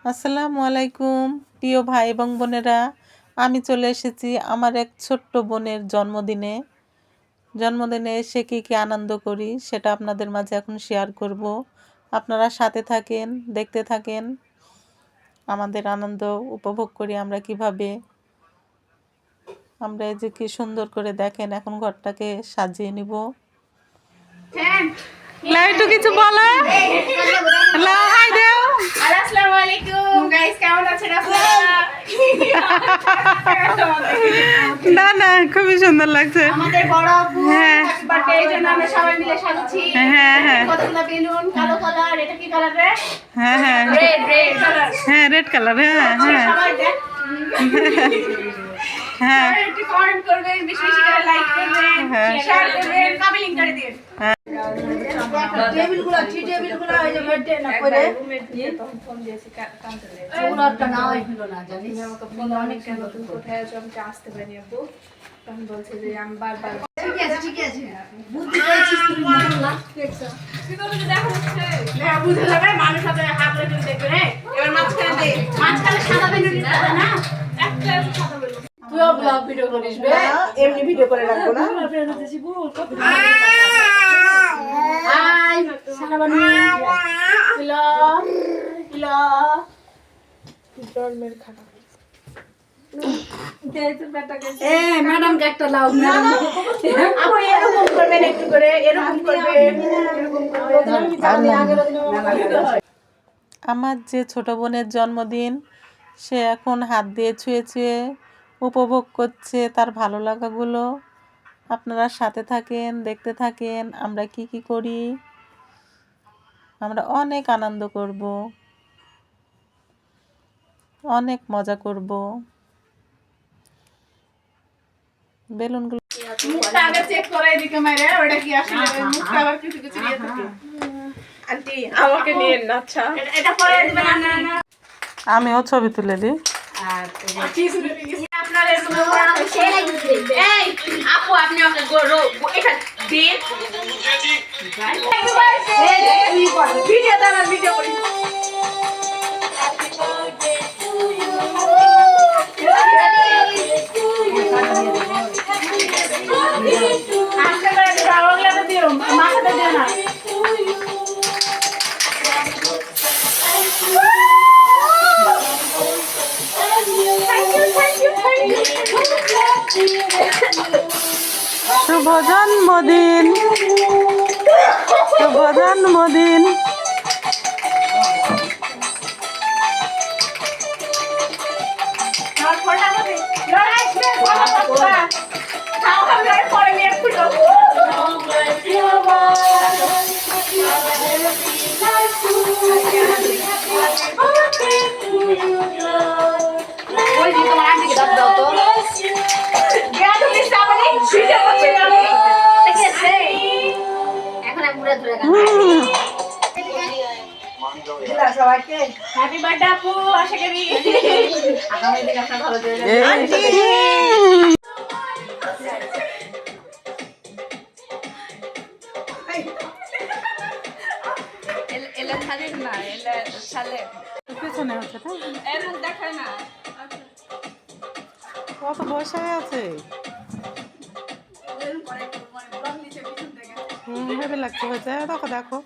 আসসালামু আলাইকুম প্রিয় ভাই এবং বোনেরা, আমি চলে এসেছি আমার এক ছোট্ট বোনের জন্মদিনে এসে কি আনন্দ করি সেটা আপনাদের মাঝে এখন শেয়ার করব। আপনারা সাথে থাকেন, দেখতে থাকেন, আমাদের আনন্দ উপভোগ করি আমরা কিভাবে। আমরা এই যে কি সুন্দর করে দেখেন, এখন ঘরটাকে সাজিয়ে নিব। লাইটু কিছু বলা হাই দাও। আসসালামু আলাইকুম গাইস, কেমন আছেন আপনারা? না না, খুবই সুন্দর লাগছে আমাদের বড় আপু হ্যাপি বার্থডে, এই জন্য আমরা সবাই মিলে সাজাচ্ছি। কতগুলো বেলুন, কালো কালার, এটা কি কালার রে? Red colour. হ্যাঁ, রেড কালার। সবাই দেখ। একটু কমেন্ট করবেন, বেশি বেশি করে লাইক করবেন, শেয়ার করবেন, কমেন্ট করে দিন। টেবিলগুলো এই যে বেডে না করে তখন ফোন দিয়েছি কাউন্টারে। ওগুলোটা না হইল না, জানিস আমাকে ফোন অনেক কেন তুমি কোথায় আছো, আমি আসতে পারি আপু। তখন বলছে যে আমি বারবার ঠিক আছে বুঝতে পেরেছিস তুমি লাস্ট দেখছো কি বলে দেখো না বুঝে যাবে, মানুষ সাথে হাত ধরে দেখবে রে। এবার মাঝখানে সাদা বেলুন দিতে না, একটা সাদা বেলুন। তুইও ব্লগ ভিডিও করিস বে, এমনি ভিডিও করে রাখবো না। হাই সানাবানু হ্যালো হ্যালো জন্মের খানা এ ম্যাডাম কে একটা লাও ম্যাডাম আপু এরকম করবেন, একটু করে এরকম করবেন, এরকম করবেন। আমার যে ছোট বোনের জন্মদিন, সে এখন হাত দিয়ে ছুঁয়ে ছুঁয়ে উপভোগ করছে তার ভালো লাগাগুলো। আপনারা সাথে থাকেন, দেখতে থাকেন আমরা কি করি। আমরা অনেক আনন্দ করব, অনেক মজা করব। বেলুনগুলো মুখটা আগে চেক করে এদিকে মেরে, ওটা কি আসলে মুখটা আবার কিছু কিছু নিয়ে থাকে। আন্টি আমাকে নিয়ে না, আচ্ছা এটা পরে দিবেন না। আমিও ছবি তুলে দিই। আপনার এরকম করা হচ্ছে এই আপু আপনি আমাকে এটা দিন ভিডিও দাও, ভিডিও করি। আস্তে করে বাবাগুলো দিও, মাথাতে দিও না। শুভ জন্মদিন, শুভ জন্মদিন। সবাইকে হ্যাপি বার্থডে আপু, আশা করি আগামী দিন আপনার ভালো যাবে। এলা ছাড়েন না, এলা ছাড়লে পেছনে হচ্ছে এর মুখ দেখায় না। কত বসে আছে, ভেবে লাগছে হয়েছে। দেখো দেখো